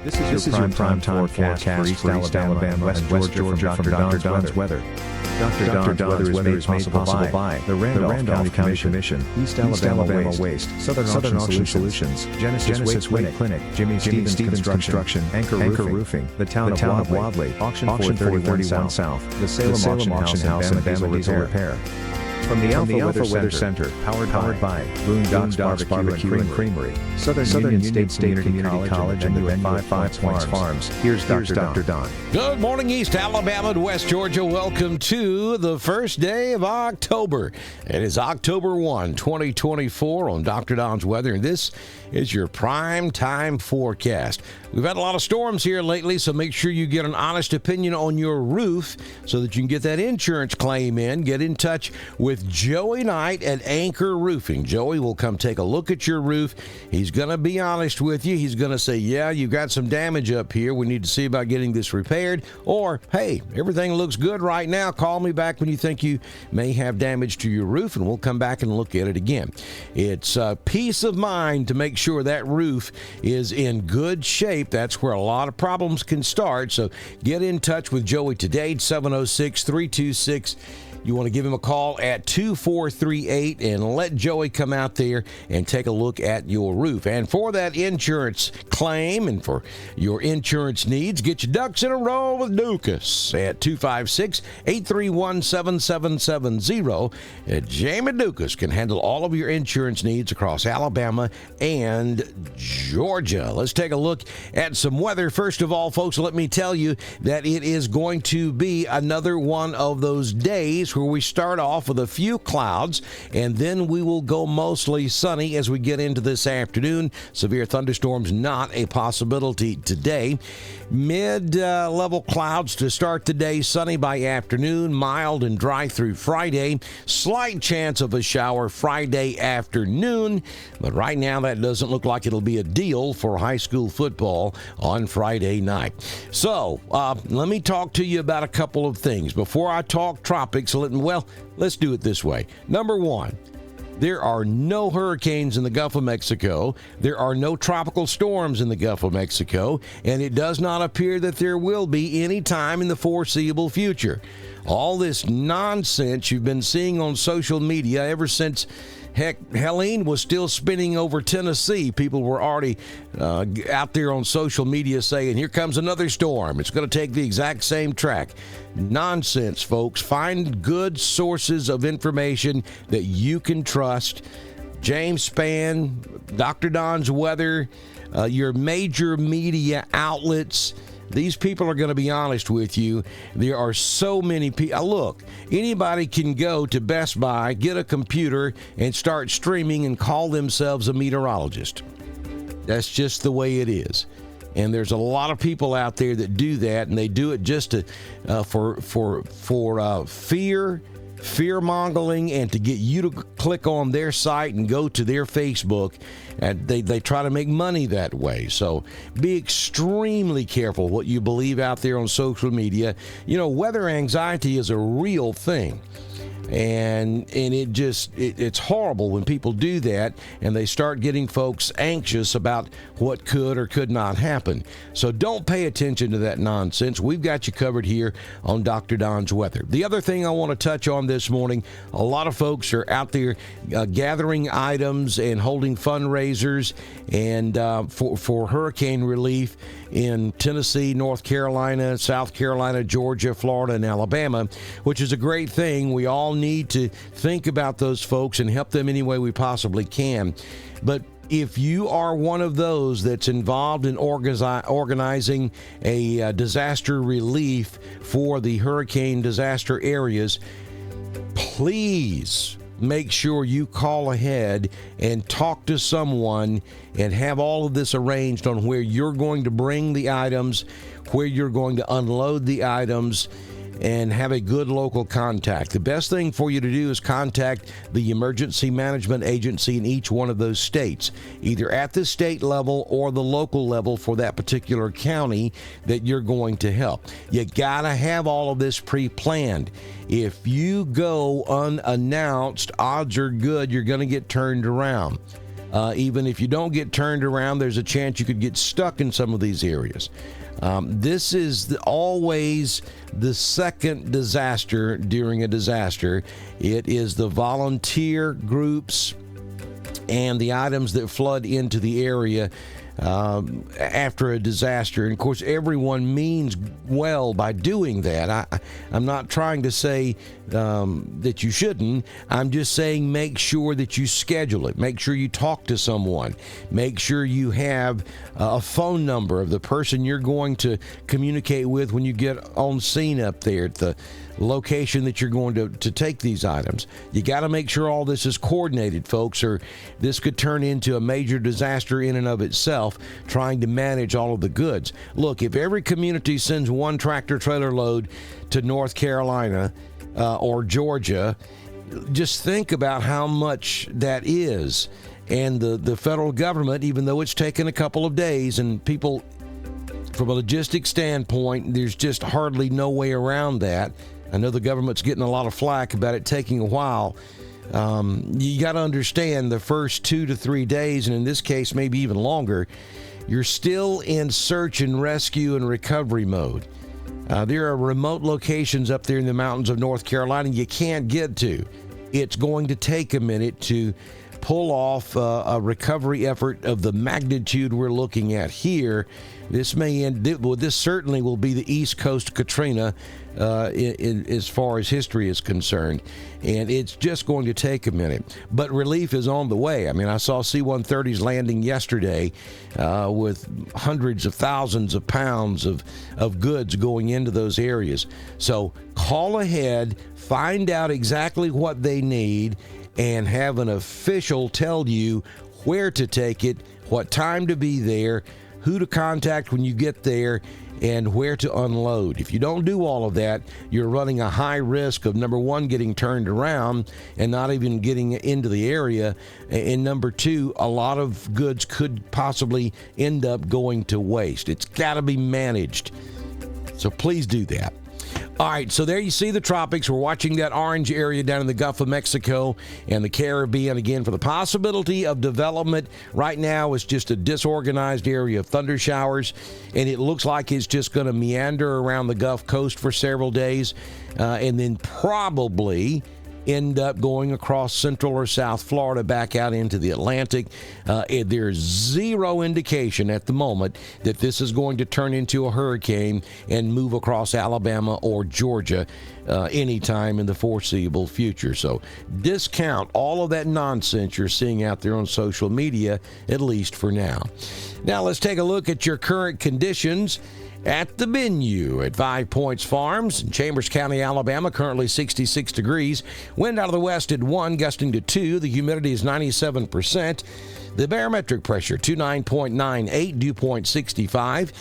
This is your prime time forecast for East Alabama and West Georgia from Dr. Don's Weather. Dr. Don's Weather is made possible by the Randolph County Commission, East Alabama Waste, Southern Auction Solutions, Genesis Weight Clinic, Jimmy Stevens Construction, Anchor Roofing, the Town of Wadley, Auction 431 South, the Salem Auction House and Bama Diesel Repair. From the Alpha Weather Center, powered by Boondocks Barbecue and Creamery, Southern Union State Community College, and the 5 Points Farms. Here's Dr. Don. Good morning, East Alabama and West Georgia. Welcome to the first day of October. It is October 1, 2024 on Dr. Don's Weather, and this is your prime time forecast. We've had a lot of storms here lately, so make sure you get an honest opinion on your roof so that you can get that insurance claim in. Get in touch with Joey Knight at Anchor Roofing. Joey will come take a look at your roof. He's going to be honest with you. He's going to say, yeah, you've got some damage up here. We need to see about getting this repaired. Or, hey, everything looks good right now. Call me back when you think you may have damage to your roof, and we'll come back and look at it again. It's peace of mind to make sure that roof is in good shape. That's where a lot of problems can start. So get in touch with Joey today, 706-326. You want to give him a call at 2438 and let Joey come out there and take a look at your roof. And for that insurance claim and for your insurance needs, get your ducks in a row with Dukas at 256-831-7770. Jamie Dukas can handle all of your insurance needs across Alabama and Georgia. Let's take a look at some weather. First of all, folks, let me tell you that it is going to be another one of those days where we start off with a few clouds, and then we will go mostly sunny as we get into this afternoon. Severe thunderstorms not a possibility today. Mid-level clouds to start the day, sunny by afternoon, mild and dry through Friday. Slight chance of a shower Friday afternoon, but right now that doesn't look like it'll be a deal for high school football on Friday night. So let me talk to you about a couple of things. Before I talk tropics, let's do it this way. Number one, there are no hurricanes in the Gulf of Mexico. There are no tropical storms in the Gulf of Mexico, and it does not appear that there will be any time in the foreseeable future. All this nonsense you've been seeing on social media ever since Helene was still spinning over Tennessee. People were already out there on social media saying, here comes another storm. It's going to take the exact same track. Nonsense, folks. Find good sources of information that you can trust. James Spann, Dr. Don's Weather, your major media outlets. These people are going to be honest with you. There are so many people. Look, anybody can go to Best Buy, get a computer, and start streaming and call themselves a meteorologist. That's just the way it is. And there's a lot of people out there that do that, and they do it just to for fear-mongering, and to get you to click on their site and go to their Facebook, and they try to make money that way. So be extremely careful what you believe out there on social media. You know, weather anxiety is a real thing. And it's horrible when people do that and they start getting folks anxious about what could or could not happen. So don't pay attention to that nonsense. We've got you covered here on Dr. Don's Weather. The other thing I want to touch on this morning, a lot of folks are out there gathering items and holding fundraisers and for hurricane relief in Tennessee, North Carolina, South Carolina, Georgia, Florida, and Alabama, which is a great thing. We all need to think about those folks and help them any way we possibly can. But if you are one of those that's involved in organizing a disaster relief for the hurricane disaster areas, please make sure you call ahead and talk to someone and have all of this arranged on where you're going to bring the items, where you're going to unload the items, and have a good local contact. The best thing for you to do is contact the emergency management agency in each one of those states, either at the state level or the local level for that particular county that you're going to help. You gotta have all of this pre-planned. If you go unannounced, odds are good you're going to get turned around. Even if you don't get turned around, there's a chance you could get stuck in some of these areas. This is always the second disaster during a disaster. It is the volunteer groups and the items that flood into the area after a disaster. And of course, everyone means well by doing that. I'm not trying to say that you shouldn't. I'm just saying make sure that you schedule it. Make sure you talk to someone. Make sure you have a phone number of the person you're going to communicate with when you get on scene up there at the location that you're going to take these items. You got to make sure all this is coordinated, folks, or this could turn into a major disaster in and of itself, trying to manage all of the goods. Look, if every community sends one tractor trailer load to North Carolina or Georgia, just think about how much that is. And the federal government, even though it's taken a couple of days, and people, from a logistics standpoint, there's just hardly no way around that. I know the government's getting a lot of flack about it taking a while. You got to understand the first 2 to 3 days, and in this case, maybe even longer, you're still in search and rescue and recovery mode. There are remote locations up there in the mountains of North Carolina you can't get to. It's going to take a minute to pull off a recovery effort of the magnitude we're looking at here. This may end. Well, this certainly will be the East Coast Katrina as far as history is concerned, and it's just going to take a minute. But relief is on the way. I mean, I saw C-130s landing yesterday with hundreds of thousands of pounds of goods going into those areas. So call ahead, find out exactly what they need, and have an official tell you where to take it, what time to be there, who to contact when you get there, and where to unload. If you don't do all of that, you're running a high risk of, number one, getting turned around and not even getting into the area, and number two, a lot of goods could possibly end up going to waste. It's got to be managed. So please do that. All right, so there you see the tropics. We're watching that orange area down in the Gulf of Mexico and the Caribbean. Again, for the possibility of development, right now it's just a disorganized area of thunder showers, and it looks like it's just going to meander around the Gulf Coast for several days, and then probably end up going across Central or South Florida back out into the Atlantic. There's zero indication at the moment that this is going to turn into a hurricane and move across Alabama or Georgia anytime in the foreseeable future. So discount all of that nonsense you're seeing out there on social media, at least for now. Now let's take a look at your current conditions at the venue at 5 Points Farms in Chambers County, Alabama. Currently 66 degrees. Wind out of the west at 1, gusting to 2. The humidity is 97%. The barometric pressure 29.98, dew point 65.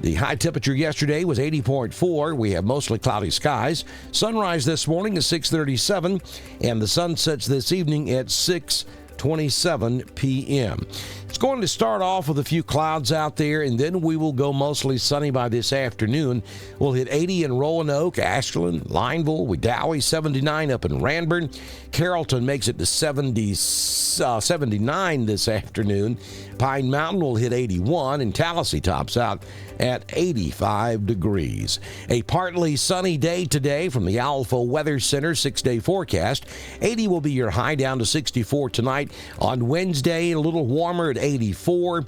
The high temperature yesterday was 80.4. We have mostly cloudy skies. Sunrise this morning is 6:37, and the sun sets this evening at 6:27 p.m. It's going to start off with a few clouds out there, and then we will go mostly sunny by this afternoon. We'll hit 80 in Roanoke, Ashland, Lineville, Wedowee, 79 up in Ranburne. Carrollton makes it to 79 this afternoon. Pine Mountain will hit 81, and Tallahassee tops out at 85 degrees. A partly sunny day today from the Alpha Weather Center 6-day forecast. 80 will be your high, down to 64 tonight. On Wednesday, a little warmer at 84.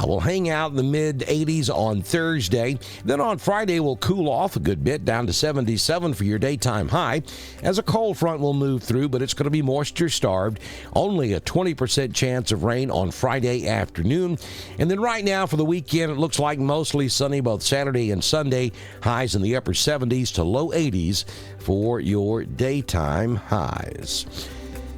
We'll hang out in the mid-80s on Thursday. Then on Friday, we'll cool off a good bit, down to 77 for your daytime high, as a cold front will move through, but it's going to be moisture-starved. Only a 20% chance of rain on Friday afternoon. And then right now for the weekend, it looks like mostly sunny both Saturday and Sunday. Highs in the upper 70s to low 80s for your daytime highs.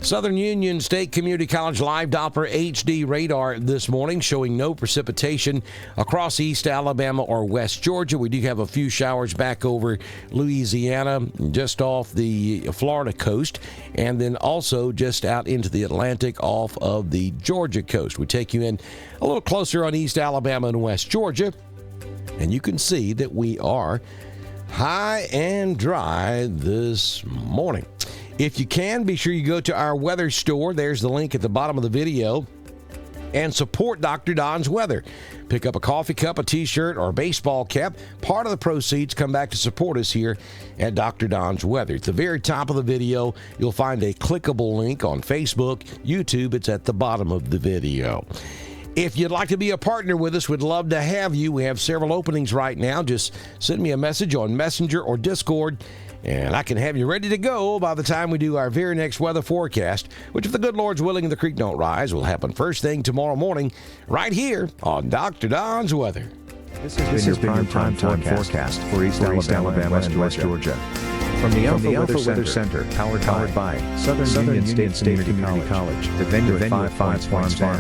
Southern Union State Community College live Doppler HD radar this morning showing no precipitation across East Alabama or West Georgia. We do have a few showers back over Louisiana, just off the Florida coast, and then also just out into the Atlantic off of the Georgia coast. We take you in a little closer on East Alabama and West Georgia, and you can see that we are high and dry this morning. If you can, be sure you go to our weather store. There's the link at the bottom of the video. and support Dr. Don's Weather. Pick up a coffee cup, a t-shirt, or a baseball cap. Part of the proceeds come back to support us here at Dr. Don's Weather. At the very top of the video, you'll find a clickable link on Facebook, YouTube. It's at the bottom of the video. If you'd like to be a partner with us, we'd love to have you. We have several openings right now. Just send me a message on Messenger or Discord, and I can have you ready to go by the time we do our very next weather forecast, which, if the good Lord's willing and the creek don't rise, will happen first thing tomorrow morning right here on Dr. Don's Weather. This has been your prime time forecast for East Alabama and West Georgia. From the Alpha Weather Center, powered by Southern Union State Community College, the venue at 5 Farms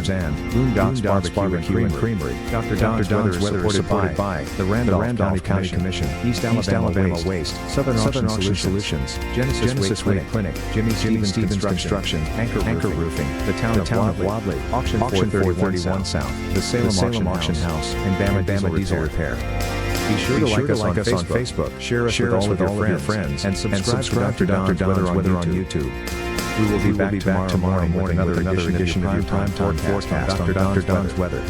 and Boondocks Barbecue and Creamery. Dr. Don's Weather is supported by the Randolph County Commission, East Alabama Waste, Southern Auction Solutions, Genesis Way Clinic, Jimmy Stevens Construction, Anchor Roofing, the Town of Wadley, Auction 431 South, the Salem Auction House, and Bama Diesel Repair. Be sure to like us on Facebook, share us with all of your friends, and subscribe to Dr. Don's Weather on YouTube. We will be back tomorrow morning with another edition of your prime time forecast on Dr. Don's Weather.